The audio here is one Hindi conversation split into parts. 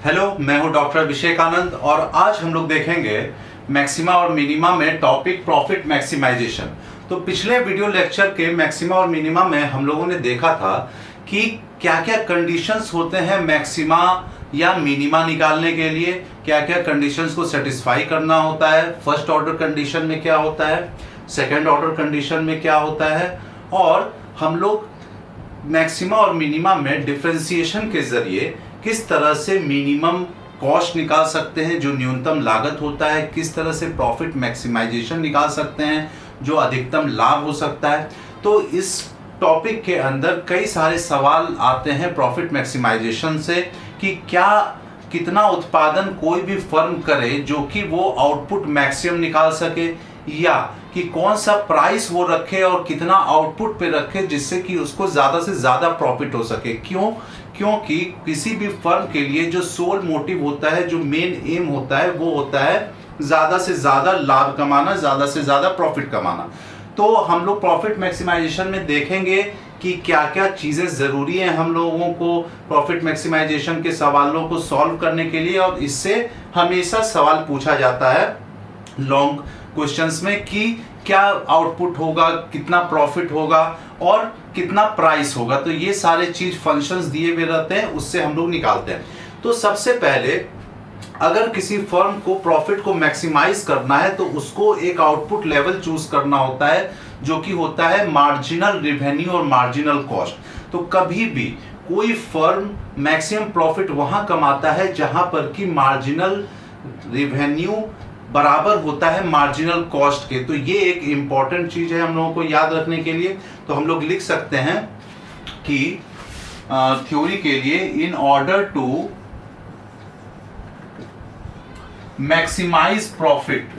हेलो, मैं हूं डॉक्टर अभिषेक आनंद और आज हम लोग देखेंगे मैक्सिमा और मिनिमा में टॉपिक प्रॉफिट मैक्सिमाइजेशन। तो पिछले वीडियो लेक्चर के मैक्सिमा और मिनिमा में हम लोगों ने देखा था कि क्या क्या कंडीशंस होते हैं मैक्सिमा या मिनिमा निकालने के लिए, क्या क्या कंडीशंस को सेटिस्फाई करना होता है, फर्स्ट ऑर्डर कंडीशन में क्या होता है, सेकेंड ऑर्डर कंडीशन में क्या होता है, और हम लोग मैक्सिमा और मिनिमा में डिफरेंशिएशन के जरिए किस तरह से मिनिमम कॉस्ट निकाल सकते हैं जो न्यूनतम लागत होता है, किस तरह से प्रॉफिट मैक्सिमाइजेशन निकाल सकते हैं जो अधिकतम लाभ हो सकता है। तो इस टॉपिक के अंदर कई सारे सवाल आते हैं प्रॉफिट मैक्सिमाइजेशन से कि क्या कितना उत्पादन कोई भी फर्म करे जो कि वो आउटपुट मैक्सिमम निकाल सके, या कि कौन सा प्राइस वो रखे और कितना आउटपुट पे रखे जिससे कि उसको ज़्यादा से ज़्यादा प्रॉफिट हो सके। क्योंकि किसी भी फर्म के लिए जो सोल मोटिव होता है, जो मेन एम होता है, वो होता है ज़्यादा से ज़्यादा लाभ कमाना, ज़्यादा से ज़्यादा प्रॉफिट कमाना। तो हम लोग प्रॉफिट मैक्सिमाइजेशन में देखेंगे कि क्या क्या चीज़ें ज़रूरी हैं हम लोगों को प्रॉफिट मैक्सिमाइजेशन के सवालों को सॉल्व करने के लिए। और इससे हमेशा सवाल पूछा जाता है लॉन्ग क्वेश्चंस में कि क्या आउटपुट होगा, कितना प्रॉफिट होगा और कितना प्राइस होगा। तो ये सारे चीज फंक्शंस दिए हुए रहते हैं, उससे हम लोग निकालते हैं। तो सबसे पहले अगर किसी फर्म को प्रॉफिट को मैक्सिमाइज करना है तो उसको एक आउटपुट लेवल चूज करना होता है जो कि होता है मार्जिनल रेवेन्यू और मार्जिनल कॉस्ट। तो कभी भी कोई फर्म मैक्सिमम प्रॉफिट वहां कमाता है जहां पर कि मार्जिनल रेवेन्यू बराबर होता है मार्जिनल कॉस्ट के। तो ये एक इंपॉर्टेंट चीज है हम लोगों को याद रखने के लिए। तो हम लोग लिख सकते हैं कि थ्योरी के लिए in order to maximise profit,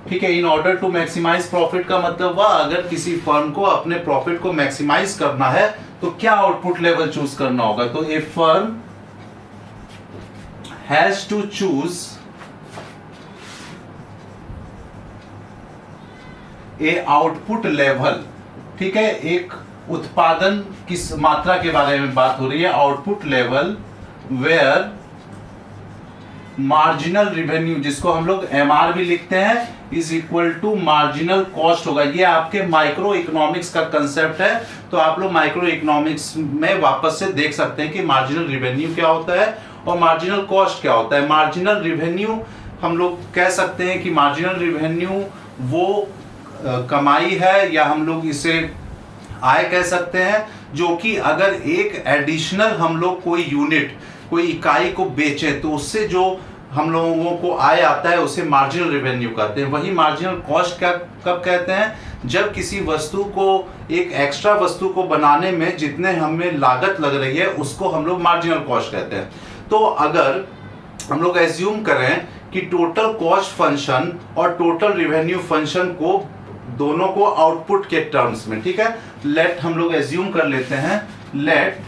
ठीक है, in order to maximise profit का मतलब हुआ अगर किसी फर्म को अपने प्रॉफिट को मैक्सिमाइज करना है तो क्या आउटपुट लेवल चूज करना होगा। तो ए firm has to choose a output level, ठीक है, एक उत्पादन की मात्रा के बारे में बात हो रही है, output level where marginal revenue, जिसको हम लोग MR भी लिखते हैं, is equal to marginal cost होगा। ये आपके माइक्रो इकोनॉमिक्स का कंसेप्ट है। तो आप लोग माइक्रो इकोनॉमिक्स में वापस से देख सकते हैं कि मार्जिनल रिवेन्यू क्या होता है और मार्जिनल कॉस्ट क्या होता है। मार्जिनल रिवेन्यू हम लोग कह सकते हैं कि मार्जिनल रिवेन्यू वो कमाई है, या हम लोग इसे आय कह सकते हैं, जो कि अगर एक एडिशनल हम लोग कोई यूनिट, कोई इकाई को बेचे तो उससे जो हम लोगों को आय आता है उसे मार्जिनल रेवेन्यू कहते हैं। वही मार्जिनल कॉस्ट क्या कब कहते हैं, जब किसी वस्तु को, एक एक्स्ट्रा वस्तु को बनाने में जितने हमें लागत लग रही है उसको हम लोग मार्जिनल कॉस्ट कहते हैं। तो अगर हम लोग एज्यूम करें कि टोटल कॉस्ट फंक्शन और टोटल रेवेन्यू फंक्शन को, दोनों को आउटपुट के टर्म्स में, ठीक है, लेट हम लोग एज्यूम कर लेते हैं, लेट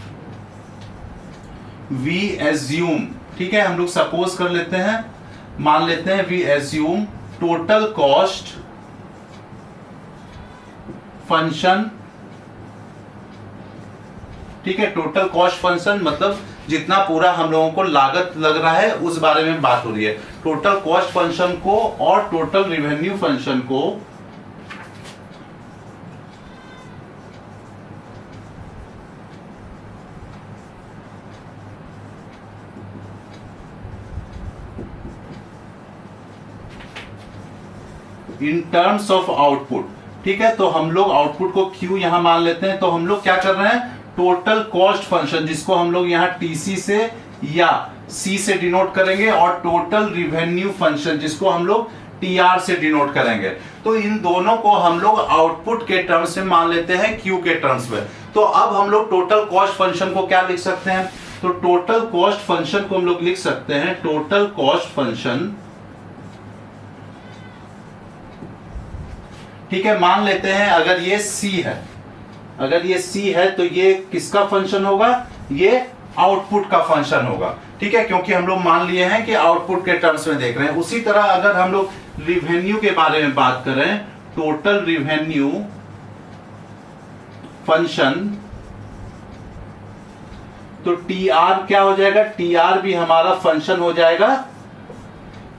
वी एज्यूम, ठीक है, हम लोग सपोज कर लेते हैं, मान लेते हैं we assume total cost function, ठीक है, टोटल कॉस्ट फंक्शन मतलब जितना पूरा हम लोगों को लागत लग रहा है उस बारे में बात हो रही है। टोटल कॉस्ट फंक्शन को और टोटल रेवेन्यू फंक्शन को इन टर्म्स ऑफ आउटपुट, ठीक है। तो हम लोग आउटपुट को Q यहां मान लेते हैं। तो हम लोग क्या कर रहे हैं, टोटल कॉस्ट फंक्शन, जिसको हम लोग यहां TC से या C से डिनोट करेंगे, और टोटल रिवेन्यू फंक्शन जिसको हम लोग TR से डिनोट करेंगे। तो इन दोनों को हम लोग आउटपुट के टर्म्स में मान लेते हैं, Q के टर्म्स में। तो अब हम लोग टोटल कॉस्ट फंक्शन को क्या लिख सकते हैं, तो टोटल कॉस्ट फंक्शन को हम लोग लिख सकते हैं, टोटल कॉस्ट फंक्शन, ठीक है, मान लेते हैं अगर ये C है, अगर ये C है तो ये किसका फंक्शन होगा, ये आउटपुट का फंक्शन होगा, ठीक है, क्योंकि हम लोग मान लिए हैं कि आउटपुट के टर्म्स में देख रहे हैं। उसी तरह अगर हम लोग रिवेन्यू के बारे में बात करें, टोटल रिवेन्यू फंक्शन तो टी आर क्या हो जाएगा, टी आर भी हमारा फंक्शन हो जाएगा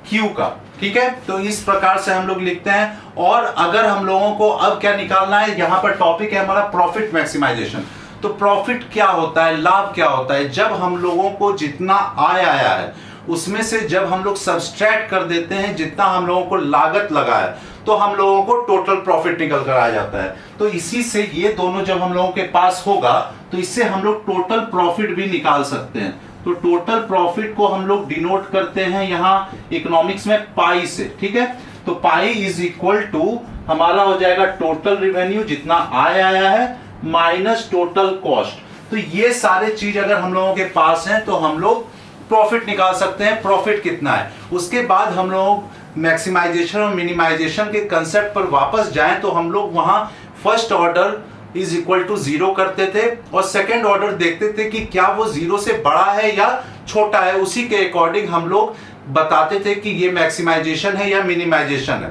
क्यू का। ठीक है, तो इस प्रकार से हम लोग लिखते हैं। और अगर हम लोगों को अब क्या निकालना है, यहां पर टॉपिक है हमारा प्रॉफिट मैक्सिमाइजेशन। तो प्रॉफिट क्या होता है, लाभ क्या होता है, जब हम लोगों को जितना आय आया है उसमें से जब हम लोग सब्सट्रैक्ट कर देते हैं जितना हम लोगों को लागत लगा है, तो हम लोगों को टोटल प्रॉफिट निकल कर आ जाता है। तो इसी से ये दोनों जब हम लोगों के पास होगा तो इससे हम लोग टोटल प्रॉफिट भी निकाल सकते हैं। तो टोटल प्रॉफिट को हम लोग डिनोट करते हैं यहां इकोनॉमिक्स में पाई से। ठीक है, तो पाई इज इक्वल टू हमारा हो जाएगा टोटल रिवेन्यू जितना आय आया है माइनस टोटल कॉस्ट। तो ये सारे चीज अगर हम लोगों के पास हैं तो हम लोग प्रॉफिट निकाल सकते हैं, प्रॉफिट कितना है। उसके बाद हम लोग मैक्सिमाइजेशन और मिनिमाइजेशन के कंसेप्ट पर वापस जाएं तो हम लोग वहां first order is equal to 0 करते थे और सेकेंड ऑर्डर देखते थे कि क्या वो 0 से बड़ा है या छोटा है, उसी के अकॉर्डिंग हम लोग बताते थे कि ये मैक्सिमाइजेशन है या मिनिमाइजेशन है।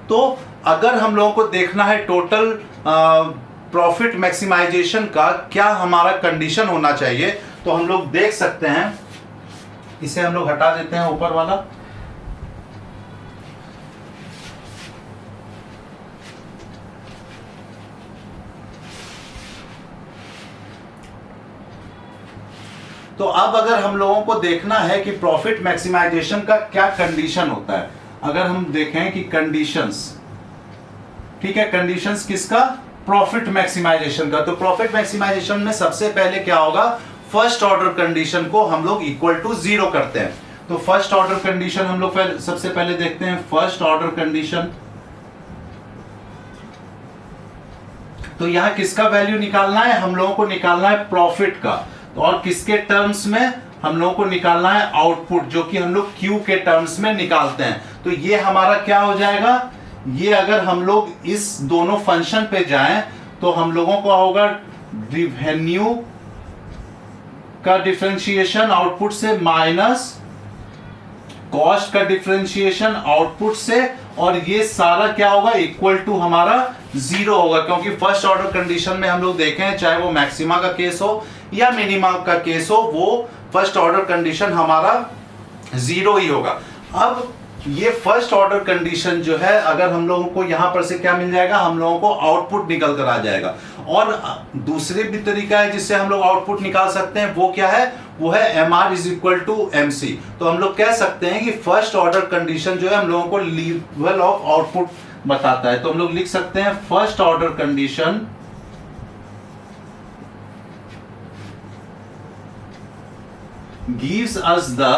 तो अगर हम लोगों को देखना है टोटल प्रॉफिट मैक्सिमाइजेशन का क्या हमारा कंडीशन होना चाहिए, तो हम लोग देख सकते हैं, इसे हम लोग हटा देते हैं ऊपर वाला। तो अब अगर हम लोगों को देखना है कि प्रॉफिट मैक्सिमाइजेशन का क्या कंडीशन होता है, अगर हम देखें कि कंडीशंस, ठीक है, कंडीशंस किसका, प्रॉफिट मैक्सिमाइजेशन का। तो प्रॉफिट मैक्सिमाइजेशन में सबसे पहले क्या होगा, फर्स्ट ऑर्डर कंडीशन को हम लोग इक्वल टू 0 करते हैं। तो फर्स्ट ऑर्डर कंडीशन हम लोग सबसे पहले देखते हैं, फर्स्ट ऑर्डर कंडीशन। तो यहां किसका वैल्यू निकालना है, हम लोगों को निकालना है प्रॉफिट का। तो और किसके टर्म्स में, हम लोगों को निकालना है आउटपुट, जो कि हम लोग क्यू के टर्म्स में निकालते हैं। तो ये हमारा क्या हो जाएगा, ये अगर हम लोग इस दोनों फंक्शन पे जाएं तो हम लोगों को होगा रेवेन्यू का डिफरेंशिएशन आउटपुट से माइनस कॉस्ट का डिफरेंशिएशन आउटपुट से, और ये सारा क्या होगा, इक्वल टू हमारा 0 होगा, क्योंकि फर्स्ट ऑर्डर कंडीशन में हम लोग देखें चाहे वो मैक्सिमा का केस हो या मिनिमा का केस हो, वो फर्स्ट ऑर्डर कंडीशन हमारा 0 ही होगा। अब ये फर्स्ट ऑर्डर कंडीशन जो है, अगर हम लोगों को यहां पर से क्या मिल जाएगा, हम लोगों को आउटपुट निकल कर आ जाएगा। और दूसरे भी तरीका है जिससे हम लोग आउटपुट निकाल सकते हैं, वो क्या है, वो है MR is equal to MC। तो हम लोग कह सकते हैं कि फर्स्ट ऑर्डर कंडीशन जो है हम लोगों को लेवल ऑफ आउटपुट बताता है। तो हम लोग लिख सकते हैं first order condition gives us the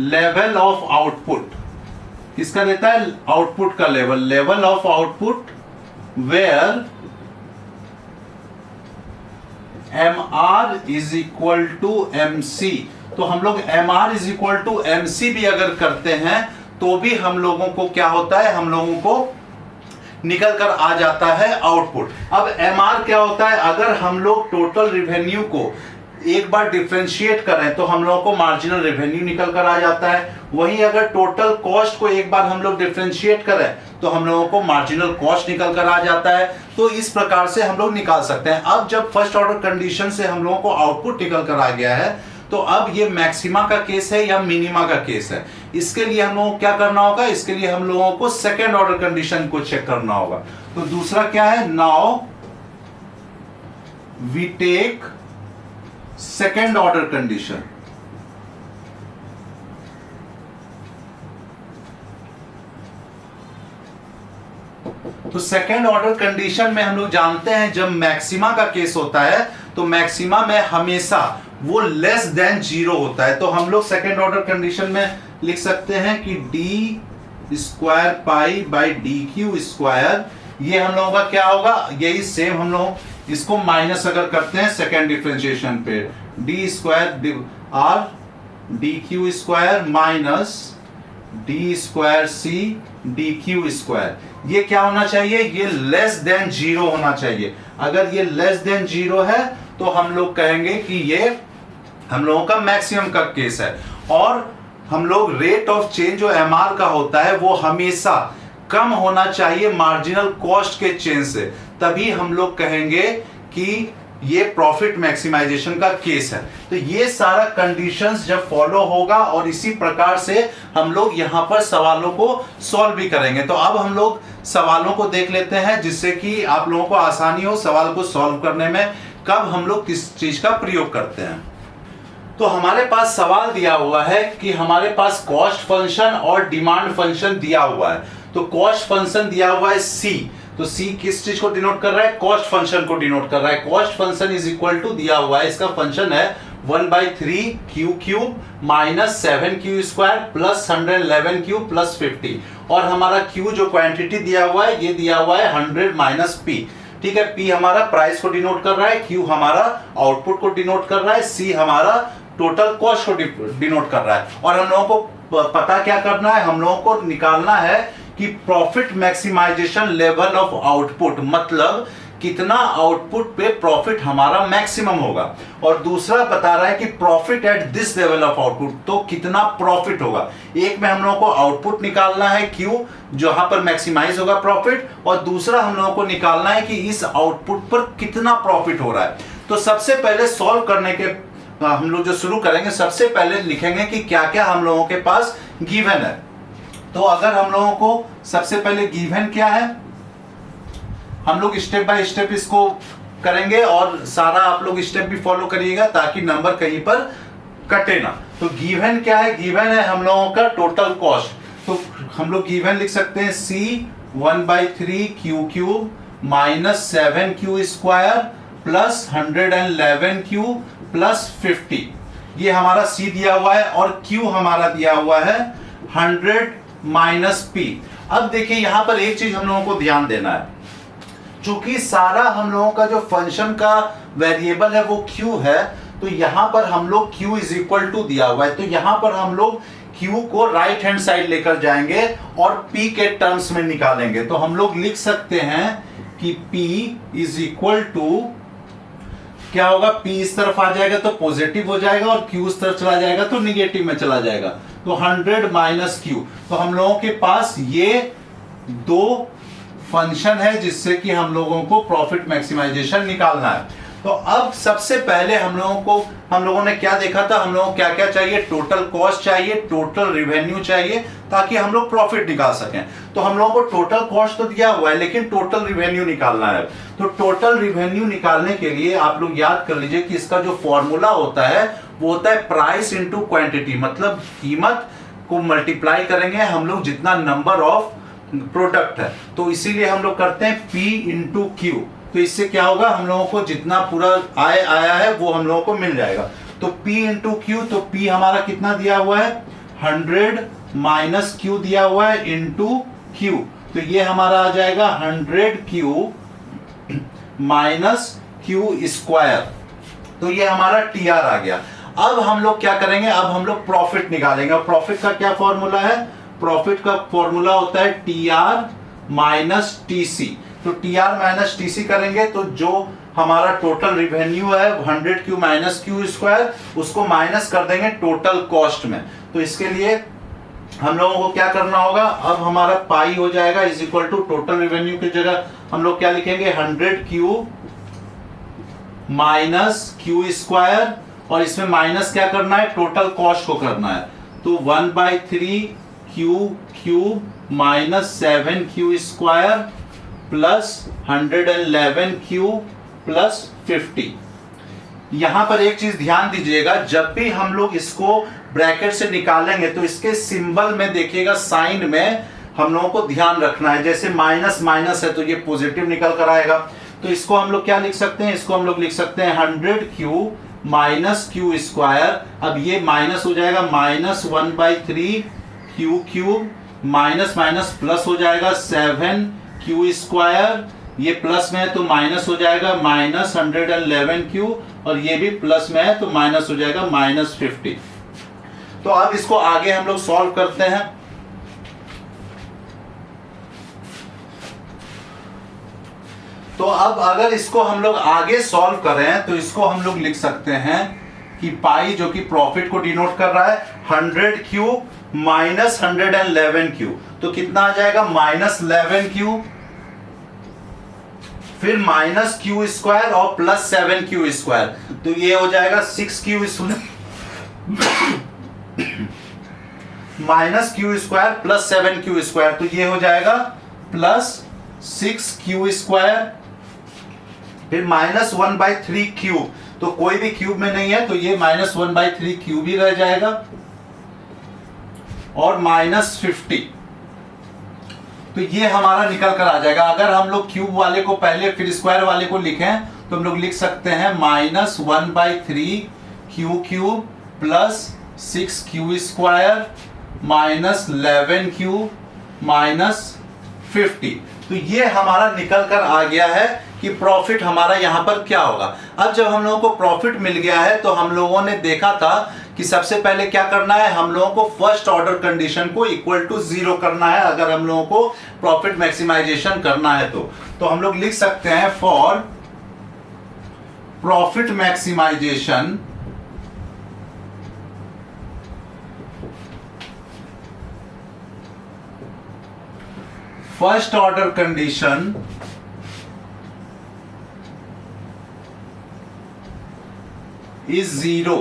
level of output। किसका देता है, आउटपुट का level, level of output where MR is equal to MC। तो हम लोग MR is equal to MC भी अगर करते हैं तो भी हम लोगों को क्या होता है, हम लोगों को निकल कर आ जाता है आउटपुट। अब MR क्या होता है, अगर हम लोग टोटल रिवेन्यू को एक बार डिफरेंशिएट करें तो हम लोगों को मार्जिनल रेवेन्यू निकल कर आ जाता है। वहीं अगर टोटल कॉस्ट को एक बार हम लोग डिफरेंशिएट करें तो हम लोगों को मार्जिनल कॉस्ट निकल कर आ जाता है। तो इस प्रकार से हम लोग निकाल सकते हैं। अब जब फर्स्ट ऑर्डर कंडीशन से हम लोगों को आउटपुट निकल कर आ गया है, तो अब ये मैक्सिमा का केस है या मिनिमा का केस है, इसके लिए हम लोगों को क्या करना होगा, इसके लिए हम लोगों को सेकेंड ऑर्डर कंडीशन को चेक करना होगा। तो दूसरा क्या है, now we take second order condition. तो सेकेंड ऑर्डर कंडीशन में हम लोग जानते हैं जब मैक्सिमा का केस होता है तो मैक्सिमा में हमेशा वो लेस देन 0 होता है। तो हम लोग सेकेंड ऑर्डर कंडीशन में लिख सकते हैं कि D square pi by d Q square, ये हम लोगों का क्या होगा, यही सेम हम लोग इसको माइनस अगर करते हैं सेकेंड डिफरेंशिएशन पे, d square R d Q square minus d square C d Q square, ये क्या होना चाहिए, ये लेस देन 0 होना चाहिए। अगर ये लेस देन 0 है तो हम लोग कहेंगे कि ये हम लोगों का मैक्सिमम का केस है। और हम लोग रेट ऑफ चेंज जो MR का होता है वो हमेशा कम होना चाहिए मार्जिनल कॉस्ट के चेंज से, तभी हम लोग कहेंगे कि ये प्रॉफिट मैक्सिमाइजेशन का केस है। तो ये सारा कंडीशंस जब फॉलो होगा और इसी प्रकार से हम लोग यहाँ पर सवालों को सॉल्व भी करेंगे। तो अब हम लोग सवालों को देख लेते हैं जिससे कि आप लोगों को आसानी हो सवाल को सॉल्व करने में, कब हम लोग किस चीज का प्रयोग करते हैं। तो हमारे पास सवाल दिया हुआ है कि हमारे पास कॉस्ट फंक्शन और डिमांड फंक्शन दिया हुआ है। तो कॉस्ट फंक्शन दिया हुआ है C, तो C किस चीज को डिनोट कर रहा है? कॉस्ट फंक्शन को डिनोट कर रहा है। Cost function is equal to दिया हुआ है, इसका फंक्शन है 1/3 Q cube minus 7Q square plus 111Q plus 50, और हमारा Q जो क्वांटिटी दिया हुआ है ये दिया हुआ है 100 माइनस P। ठीक है, P हमारा प्राइस को डिनोट कर रहा है, Q हमारा आउटपुट को डिनोट कर रहा है, C हमारा टोटल कॉस्ट को डिनोट कर रहा है। और हम लोगों को पता क्या करना है? हम लोगों को निकालना है कि profit maximisation level of output, मतलब कितना आउटपुट पे प्रॉफिट हमारा मैक्सिमम होगा। और दूसरा बता रहा है कि profit at this level of output, तो कितना प्रॉफिट होगा। एक में हम लोगों को आउटपुट निकालना है Q जहां पर मैक्सिमाइज होगा प्रॉफिट, और दूसरा हम लोगों को निकालना है कि इस आउटपुट पर कितना प्रॉफिट हो रहा है। तो सबसे पहले सॉल्व करने के हम लोग जो शुरू करेंगे, सबसे पहले लिखेंगे कि क्या क्या हम लोगों के पास गिवन है। तो अगर हम लोगों को सबसे पहले गिवन क्या है, हम लोग स्टेप बाय स्टेप इसको करेंगे और सारा आप लोग स्टेप भी फॉलो करिएगा ताकि नंबर कहीं पर कटे ना। तो गिवन क्या है? गिवन है हम लोगों का टोटल कॉस्ट। तो हम लोग गिवन लिख सकते हैं C 1/3 Q cube minus 7Q square plus 111Q plus 50, ये हमारा C दिया हुआ है, और Q हमारा दिया हुआ है 100 माइनस P। अब देखिए यहां पर एक चीज हम लोगों को ध्यान देना है, चूंकि सारा हम लोगों का जो फंक्शन का वेरिएबल है वो Q है, तो यहां पर हम लोग Q इज इक्वल टू दिया हुआ है, तो यहां पर हम लोग Q को राइट हैंड साइड लेकर जाएंगे और P के टर्म्स में निकालेंगे। तो हम लोग लिख सकते हैं कि P इज इक्वल टू क्या होगा? P इस तरफ आ जाएगा तो पॉजिटिव हो जाएगा, और Q इस तरफ चला जाएगा तो निगेटिव में चला जाएगा। तो 100 माइनस Q। तो हम लोगों के पास ये दो फंक्शन है जिससे कि हम लोगों को प्रॉफिट मैक्सिमाइजेशन निकालना है। तो अब सबसे पहले हम लोगों ने क्या देखा था? हम लोगों को क्या क्या चाहिए? टोटल कॉस्ट चाहिए, टोटल रिवेन्यू चाहिए, ताकि हम लोग प्रॉफिट निकाल सकें। तो हम लोगों को टोटल कॉस्ट तो दिया हुआ है, लेकिन टोटल रिवेन्यू निकालना है। तो टोटल रिवेन्यू निकालने के लिए आप लोग याद कर लीजिए कि इसका जो फॉर्मूला होता है वो होता है प्राइस इंटू क्वांटिटी, मतलब कीमत को मल्टीप्लाई करेंगे हम लोग जितना नंबर ऑफ प्रोडक्ट है। तो इसीलिए हम लोग करते हैं P इंटू Q। तो इससे क्या होगा? हम लोगों को जितना पूरा आय आया है वो हम लोगों को मिल जाएगा। तो P इंटू Q, तो P हमारा कितना दिया हुआ है? 100 माइनस Q दिया हुआ है इंटू Q, तो ये हमारा आ जाएगा 100Q माइनस Q स्क्वायर। तो ये हमारा TR आ गया। अब हम लोग क्या करेंगे? अब हम लोग प्रॉफिट निकालेंगे। और प्रॉफिट का क्या फॉर्मूला है? प्रॉफिट का फॉर्मूला होता है TR माइनस TC। तो TR माइनस TC करेंगे तो जो हमारा टोटल रिवेन्यू है 100Q माइनस Q स्क्वायर, उसको माइनस कर देंगे टोटल कॉस्ट में। तो इसके लिए हम लोगों को क्या करना होगा? अब हमारा पाई हो जाएगा is equal to total revenue की जगह हम लोग क्या लिखेंगे? 100Q माइनस Q स्क्वायर, और इसमें माइनस क्या करना है? टोटल कॉस्ट को करना है। तो 1/3 Q cube minus 7Q square plus 111Q plus 50। यहां पर एक चीज ध्यान दीजिएगा, जब भी हम लोग इसको ब्रैकेट से निकालेंगे तो इसके सिंबल में देखिएगा, साइन में हम लोगों को ध्यान रखना है। जैसे माइनस माइनस है तो ये पॉजिटिव निकल कर आएगा। तो इसको हम लोग क्या लिख सकते हैं? इसको हम लोग लिख सकते हैं 100Q माइनस Q स्क्वायर। अब ये माइनस हो जाएगा minus 1/3 Q cube, minus minus plus हो जाएगा 7Q स्क्वायर, ये प्लस में है तो माइनस हो जाएगा माइनस 111Q, और ये भी प्लस में है तो माइनस हो जाएगा माइनस 50। तो अब इसको आगे हम लोग सॉल्व करते हैं। तो अब अगर इसको हम लोग आगे सॉल्व करें तो इसको हम लोग लिख सकते हैं कि पाई जो कि प्रॉफिट को डिनोट कर रहा है 100Q माइनस 111Q, तो कितना आ जाएगा? माइनस 11Q फिर माइनस क्यू स्क्वायर और प्लस 7q², तो ये हो जाएगा 6q², minus q² plus 7q², तो ये हो जाएगा प्लस 6q², फिर माइनस 1/3 क्यूब, तो कोई भी क्यूब में नहीं है तो ये माइनस 1/3 क्यूब ही रह जाएगा, और माइनस 50, तो ये हमारा निकल कर आ जाएगा। अगर हम लोग क्यूब वाले को पहले फिर स्क्वायर वाले को लिखें तो हम लोग लिख सकते हैं माइनस 1/3 क्यू³ plus 6q² minus 11q minus 50, तो ये हमारा निकल कर आ गया है कि प्रॉफिट हमारा यहां पर क्या होगा। अब जब हम लोगों को प्रॉफिट मिल गया है तो हम लोगों ने देखा था कि सबसे पहले क्या करना है, हम लोगों को फर्स्ट ऑर्डर कंडीशन को इक्वल टू 0 करना है अगर हम लोगों को प्रॉफिट मैक्सिमाइजेशन करना है तो हम लोग लिख सकते हैं for profit maximisation first order condition is 0।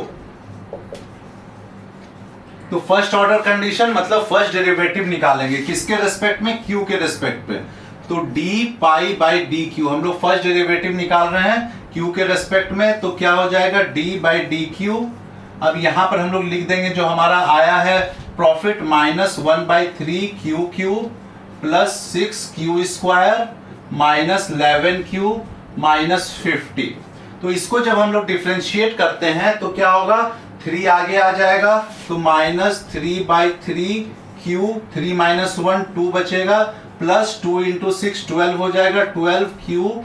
तो फर्स्ट ऑर्डर कंडीशन मतलब फर्स्ट डेरिवेटिव निकालेंगे किसके रेस्पेक्ट में, क्यू के रेस्पेक्ट पे, तो d pi by d Q, हम लोग फर्स्ट डेरिवेटिव निकाल रहे हैं क्यू के रेस्पेक्ट में, तो क्या हो जाएगा डी बाई डी क्यू। अब यहां पर हम लोग लिख देंगे जो हमारा आया है प्रॉफिट माइनस 1/3 क्यू³ plus 6q² minus 11q minus 50, तो इसको जब हम लोग डिफरेंशिएट करते हैं तो क्या होगा, 3 आगे आ जाएगा, तो माइनस 3/3 क्यू, 3 माइनस 1 2 बचेगा, प्लस 2 इंटू 6 12 हो जाएगा, 12q,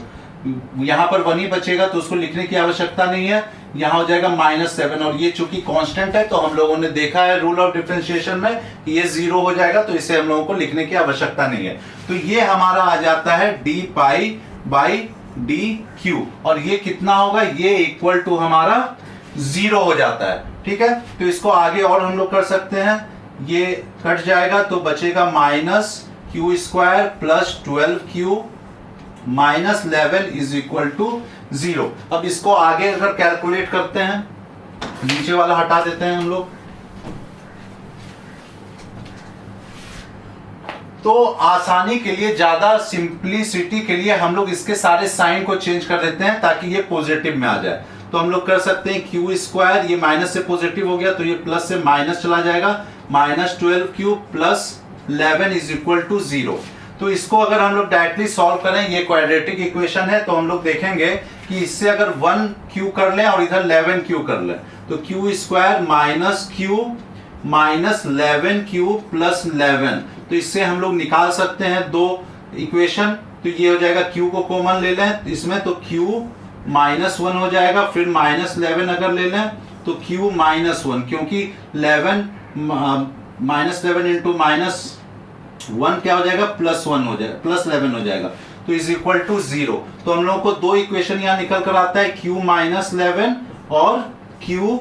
यहां पर 1 ही बचेगा तो उसको लिखने की आवश्यकता नहीं है, यहां हो जाएगा -7, और ये चूंकि कांस्टेंट है तो हम लोगों ने देखा है रूल ऑफ डिफरेंशिएशन में कि ये 0 हो जाएगा, तो इसे हम लोगों को लिखने की आवश्यकता नहीं है। तो ये हमारा आ जाता है D pi by d Q, और ये कितना होगा, ये इक्वल टू हमारा 0 हो जाता है। ठीक है, तो इसको आगे और हम लोग कर सकते हैं, ये कट जाएगा तो बचेगा minus q² plus 12q minus 11 is equal to 0। अब इसको आगे अगर कैलकुलेट करते हैं, नीचे वाला हटा देते हैं हम लोग, तो आसानी के लिए, ज्यादा सिंप्लिसिटी के लिए हम लोग इसके सारे साइन को चेंज कर देते हैं ताकि ये पॉजिटिव में आ जाए। तो हम लोग कर सकते हैं q² ये माइनस से पॉजिटिव हो गया तो ये प्लस से माइनस चला जाएगा, minus 12q plus 11 is equal to 0। तो इसको अगर हम लोग डायरेक्टली सॉल्व करें, ये क्वाड्रेटिक इक्वेशन है, तो हम लोग देखेंगे कि इससे अगर 1q कर लें और इधर 11q कर लें तो q² minus q minus 11q plus 11, तो इससे हम लोग निकाल सकते हैं दो इक्वेशन, तो ये हो जाएगा q को कॉमन ले लें इसमें तो q -1 हो जाएगा, फिर -11 अगर ले लें तो q -1, क्योंकि 11 -11 इंटू -1 क्या हो जाएगा, +1 हो जाएगा, +11 हो जाएगा, तो इज इक्वल टू 0। तो हम लोगों को दो इक्वेशन यहाँ निकल कर आता है q -11 और q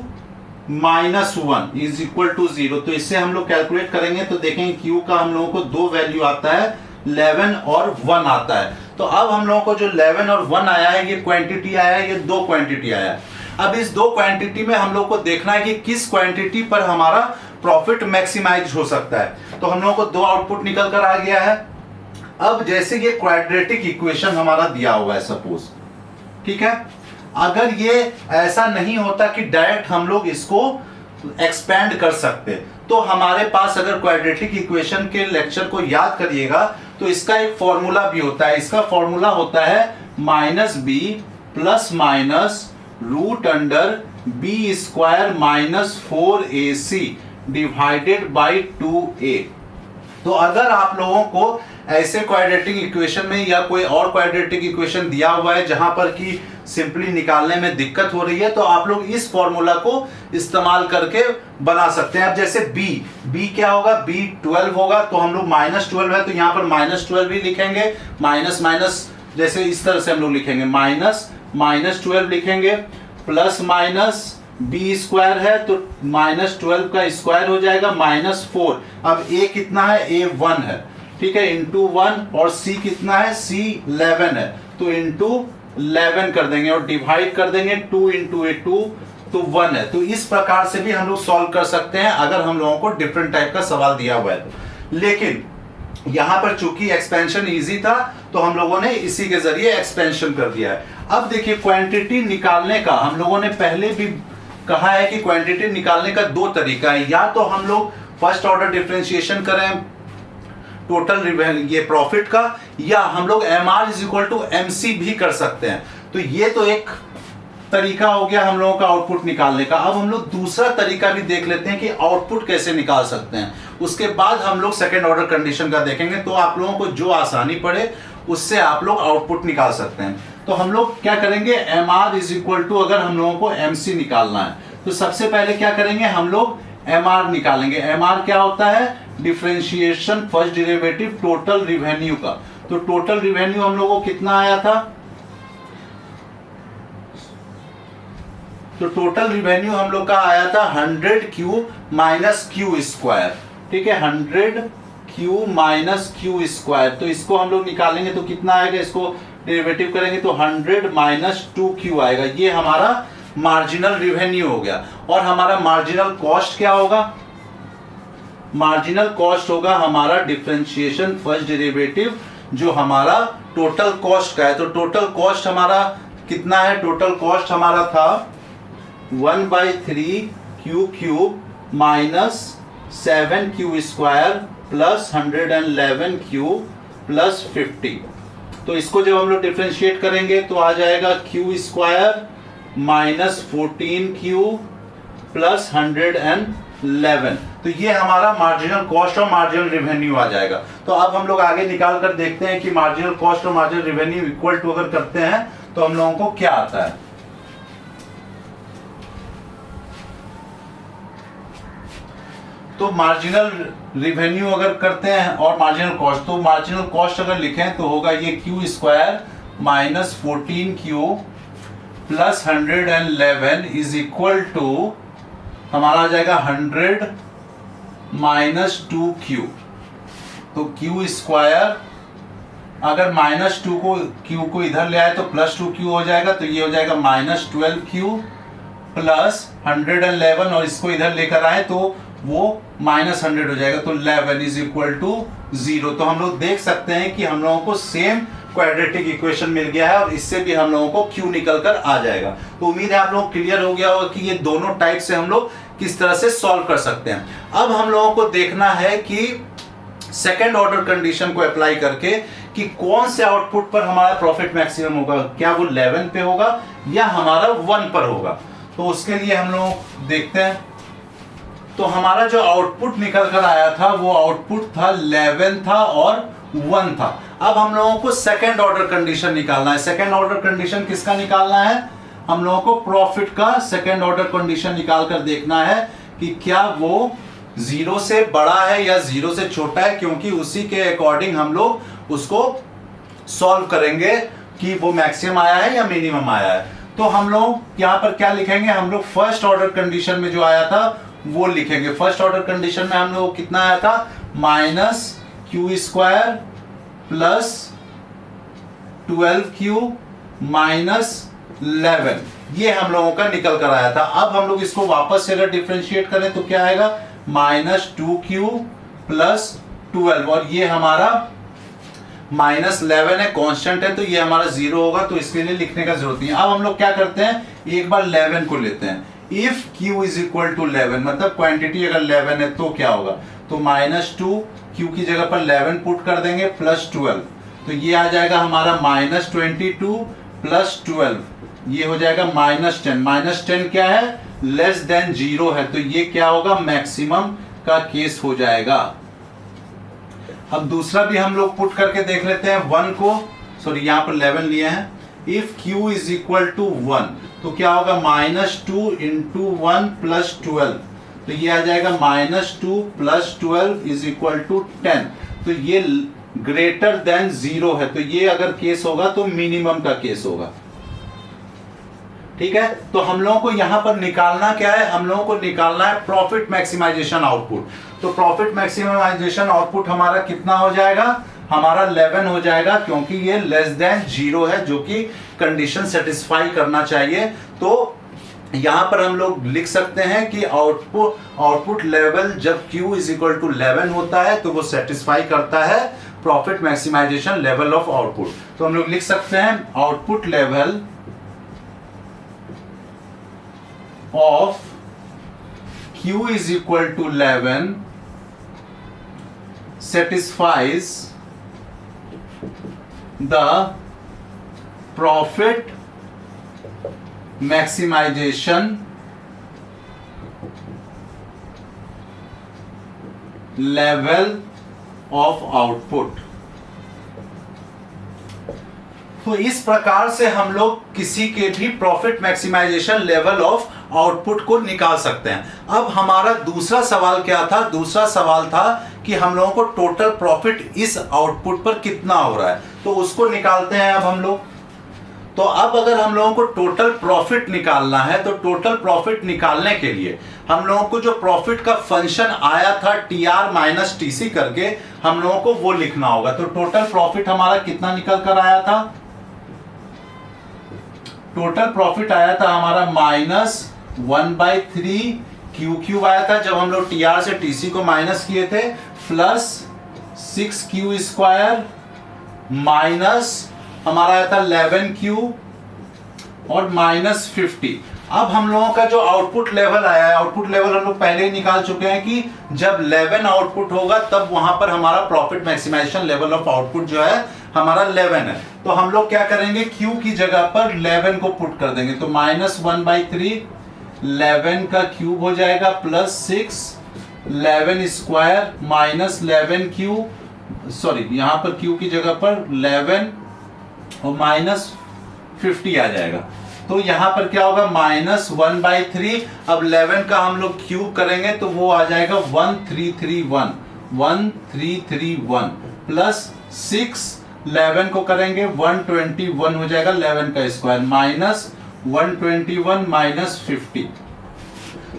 -1 इज इक्वल टू 0। तो इससे हम लोग कैलकुलेट करेंगे तो देखेंगे q का हम लोगों को दो वैल्यू आता है, 11 और 1 आता है। तो अब हम लोगों को जो 11 और 1 आया है, ये क्वांटिटी आया है, ये दो क्वांटिटी आया है। अब इस दो क्वांटिटी में हम लोग को देखना है कि किस क्वांटिटी पर हमारा प्रॉफिट मैक्सिमाइज हो सकता है। तो हम लोगों को दो आउटपुट निकल कर आ गया है। अब जैसे ये क्वाड्रेटिक इक्वेशन हमारा दिया हुआ है सपोज, ठीक है, अगर ये ऐसा नहीं होता कि डायरेक्ट हम लोग इसको एक्सपेंड कर सकते, तो हमारे पास अगर क्वाड्रेटिक इक्वेशन के लेक्चर को याद करिएगा तो इसका एक फॉर्मूला भी होता है। इसका फॉर्मूला होता है -b plus minus √b² minus 4ac divided by 2a। तो अगर आप लोगों को ऐसे क्वाड्रेटिक इक्वेशन में या कोई और क्वाड्रेटिक इक्वेशन दिया हुआ है जहां पर कि सिंपली निकालने में दिक्कत हो रही है, तो आप लोग इस फॉर्मूला को इस्तेमाल करके बना सकते हैं। अब जैसे b क्या होगा, b 12 होगा, तो हम लोग -12 है तो यहाँ पर -12 भी लिखेंगे, माइनस माइनस जैसे इस तरह से हम लोग लिखेंगे, -12 लिखेंगे, प्लस माइनस b² है तो -12 का स्क्वायर हो जाएगा -4। अब a कितना है, a 1 है, ठीक है, इंटू 1, और c कितना है, c 11 है, तो इंटू 11 कर देंगे और डिवाइड कर देंगे 2 इंटू 2 तो 1 है। तो इस प्रकार से भी हम लोग सॉल्व कर सकते हैं अगर हम लोगों को डिफरेंट टाइप का सवाल दिया हुआ है। लेकिन यहां पर चूंकि एक्सपेंशन इजी था तो हम लोगों ने इसी के जरिए एक्सपेंशन कर दिया है। अब देखिए क्वांटिटी निकालने का हम लोगों ने पहले भी कहा है कि क्वांटिटी निकालने का दो तरीका है, या तो हम लोग फर्स्ट ऑर्डर डिफरेंशिएशन करें टोटल ये प्रॉफिट का, या हम लोग MR is equal to MC भी कर सकते हैं। तो ये तो एक तरीका हो गया हम लोगों का आउटपुट निकालने का। अब हम लोग दूसरा तरीका भी देख लेते हैं कि आउटपुट कैसे निकाल सकते हैं। उसके बाद हम लोग सेकेंड ऑर्डर कंडीशन का देखेंगे, तो आप लोगों को जो आसानी पड़े उससे आप लोग आउटपुट निकाल सकते हैं। तो हम लोग क्या करेंगे, MR इज इक्वल टू अगर हम लोगों को MC निकालना है तो सबसे पहले क्या करेंगे, हम लोग MR निकालेंगे। MR क्या होता है, differentiation first derivative total revenue का। तो टोटल रिवेन्यू हम लोगों को कितना आया था, तो टोटल रिवेन्यू हम लोग का आया था 100Q माइनस क्यू स्क्वायर। ठीक है, 100Q माइनस क्यू स्क्वायर। तो इसको हम लोग निकालेंगे तो कितना आएगा, इसको डेरिवेटिव करेंगे तो 100 माइनस 2Q आएगा। ये हमारा मार्जिनल रिवेन्यू हो गया। और हमारा मार्जिनल कॉस्ट क्या होगा, मार्जिनल कॉस्ट होगा हमारा डिफरेंशिएशन फर्स्ट डेरिवेटिव जो हमारा टोटल कॉस्ट का है। तो टोटल कॉस्ट हमारा कितना है, टोटल कॉस्ट हमारा था 1/3Q cube minus 7Q square plus 111Q plus 50। तो इसको जब हम लोग डिफरेंशिएट करेंगे तो आ जाएगा Q square minus 14Q plus 111। तो ये हमारा मार्जिनल कॉस्ट और मार्जिनल रिवेन्यू आ जाएगा। तो अब हम लोग आगे निकाल कर देखते हैं कि मार्जिनल कॉस्ट और मार्जिनल रिवेन्यू इक्वल टू अगर करते हैं तो हम लोगों को क्या आता है। तो मार्जिनल रिवेन्यू अगर करते हैं और मार्जिनल कॉस्ट, तो मार्जिनल कॉस्ट अगर लिखें तो होगा ये Q square minus 14Q plus 111 is equal to हमारा आ जाएगा 100 माइनस 2Q। तो Q स्क्वायर अगर माइनस 2 को Q को इधर ले आए तो प्लस 2Q हो जाएगा। तो ये हो जाएगा माइनस 12Q प्लस 111 और इसको इधर लेकर आए तो वो माइनस 100 हो जाएगा। तो 11 इज इक्वल टू 0। तो हम लोग देख सकते हैं कि हम लोगों को सेम क्वाड्रेटिक इक्वेशन मिल गया है और इससे भी हम लोगों को Q निकल कर आ जाएगा। तो उम्मीद है आप लोग क्लियर हो गया होगा कि ये दोनों टाइप से हम लोग किस तरह से सॉल्व कर सकते हैं। अब हम लोगों को देखना है कि सेकेंड ऑर्डर कंडीशन को अप्लाई करके कि कौन से आउटपुट पर हमारा प्रॉफिट मैक्सिमम होगा, क्या वो 11 पे होगा या हमारा 1 पर होगा। तो उसके लिए हम लोग देखते हैं। तो हमारा जो आउटपुट निकल कर आया था वो आउटपुट था 11 था और 1 था। अब हम लोगों को सेकेंड ऑर्डर कंडीशन निकालना है। सेकेंड ऑर्डर कंडीशन किसका निकालना है, हम लोगों को प्रॉफिट का सेकेंड ऑर्डर कंडीशन निकाल कर देखना है कि क्या वो 0 से बड़ा है या 0 से छोटा है, क्योंकि उसी के अकॉर्डिंग हम लोग उसको सॉल्व करेंगे कि वो मैक्सिमम आया है या मिनिमम आया है। तो हम लोग यहाँ पर क्या लिखेंगे, हम लोग फर्स्ट ऑर्डर कंडीशन में जो आया था वो लिखेंगे। फर्स्ट ऑर्डर कंडीशन में हम लोग कितना आया था, minus Q square plus 12Q minus 11, ये हम लोगों का निकल कर आया था। अब हम लोग इसको वापस से अगर डिफरेंशिएट करें तो क्या आएगा, माइनस 2Q प्लस 12 और ये हमारा माइनस 11 है, कांस्टेंट है तो ये हमारा 0 होगा। तो इसके लिए लिखने का जरूरत नहीं है। अब हम लोग क्या करते हैं, एक बार 11 को लेते हैं। If Q is equal to 11 मतलब क्वांटिटी अगर 11 है तो क्या होगा, तो माइनस 2 Q की जगह पर 11 पुट कर देंगे प्लस 12, तो ये आ जाएगा हमारा माइनस 22 प्लस 12, ये हो जाएगा माइनस 10। माइनस 10 क्या है, लेस देन 0 है, तो ये क्या होगा, मैक्सिमम का केस हो जाएगा। अब दूसरा भी हम लोग पुट करके देख लेते हैं 1 को, सॉरी यहाँ पर 11 लिए हैं। If Q is equal to 1 तो क्या होगा, माइनस 2 इंटू 1 प्लस 12, तो ये आ जाएगा minus 2 plus 12 is equal to 10। तो ये ग्रेटर देन 0 है, तो ये अगर केस होगा तो मिनिमम का केस होगा। ठीक है, तो हम लोगों को यहां पर निकालना क्या है, हम लोगों को निकालना है प्रॉफिट मैक्सिमाइजेशन आउटपुट। तो प्रॉफिट मैक्सिमाइजेशन आउटपुट हमारा कितना हो जाएगा, हमारा 11 हो जाएगा, क्योंकि ये लेस देन 0 है, जो कि कंडीशन सेटिस्फाई करना चाहिए। तो यहां पर हम लोग लिख सकते हैं कि आउटपुट लेवल जब Q इज इक्वल टू 11 होता है तो वो सेटिस्फाई करता है profit maximisation level of output. तो हम लोग लिख सकते हैं output level of Q is equal to 11 satisfies the profit maximization level of output। तो इस प्रकार से हम लोग किसी के भी profit maximisation level of output को निकाल सकते हैं। अब हमारा दूसरा सवाल क्या था? दूसरा सवाल था कि हम लोगों को टोटल प्रॉफिट इस आउटपुट पर कितना हो रहा है, तो उसको निकालते हैं अब हम लोग। तो अब अगर हम लोगों को टोटल प्रॉफिट निकालना है, तो टोटल प्रॉफिट निकालने के लिए हम लोगों को जो प्रॉफिट का फंक्शन आया था TR माइनस TC करके, हम लोगों को वो लिखना होगा। तो टोटल प्रॉफिट हमारा कितना निकल कर आया था? टोटल प्रॉफिट आया था हमारा -1/3 Q³ आया था जब हम लोग TR से TC को माइनस किए थे, प्लस 6Q² माइनस हमारा आया था 11Q और -50। अब हम लोगों का जो आउटपुट लेवल आया है, आउटपुट लेवल हम लोग पहले ही निकाल चुके हैं कि जब 11 आउटपुट होगा तब वहां पर हमारा profit maximisation level of output जो है हमारा 11 है। तो हम लोग क्या करेंगे, Q की जगह पर 11 को पुट कर देंगे। तो -1/3 11 का क्यूब हो जाएगा, प्लस 6 11² माइनस 11Q, सॉरी यहाँ पर Q की जगह पर 11 और -50 आ जाएगा। तो यहां पर क्या होगा, -1/3। अब 11 का हम लोग क्यूब करेंगे तो वो आ जाएगा 1331 प्लस 6 11 को करेंगे 121 हो जाएगा 11 का स्क्वायर, माइनस 121 माइनस 50।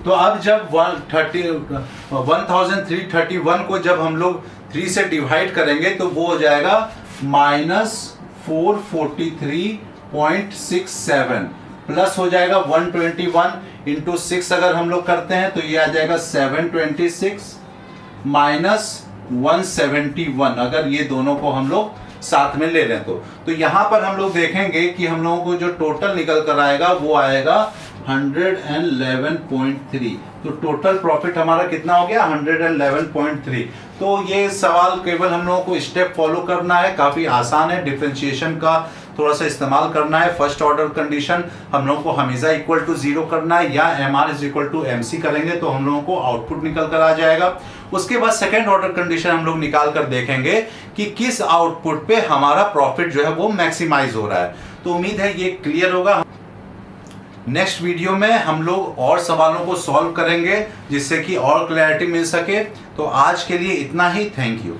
तो अब जब 1331 को जब हम लोग 3 से डिवाइड करेंगे तो वो हो जाएगा -443.67 प्लस हो जाएगा 121 इंटू 6 अगर हम लोग करते हैं तो ये आ जाएगा 726 माइनस 171 अगर ये दोनों को हम लोग साथ में ले लें तो यहां पर हम लोग देखेंगे कि हम लोगों को जो टोटल निकल कर आएगा वो आएगा 111.3। तो टोटल प्रॉफिट हमारा कितना हो गया, 111.3। तो ये सवाल केवल हम लोगों को स्टेप फॉलो करना है, काफी आसान है। डिफरेंशिएशन का थोड़ा सा इस्तेमाल करना है। फर्स्ट ऑर्डर कंडीशन हम लोगों को हमेशा इक्वल टू 0 करना है, या MR is equal to MC करेंगे तो हम लोगों को आउटपुट निकल कर आ जाएगा। उसके बाद सेकेंड ऑर्डर कंडीशन हम लोग निकाल कर देखेंगे कि किस आउटपुट पे हमारा प्रॉफिट जो है वो मैक्सिमाइज हो रहा है। तो उम्मीद है ये क्लियर होगा। नेक्स्ट वीडियो में हम लोग और सवालों को सॉल्व करेंगे जिससे कि और क्लैरिटी मिल सके। तो आज के लिए इतना ही, थैंक यू।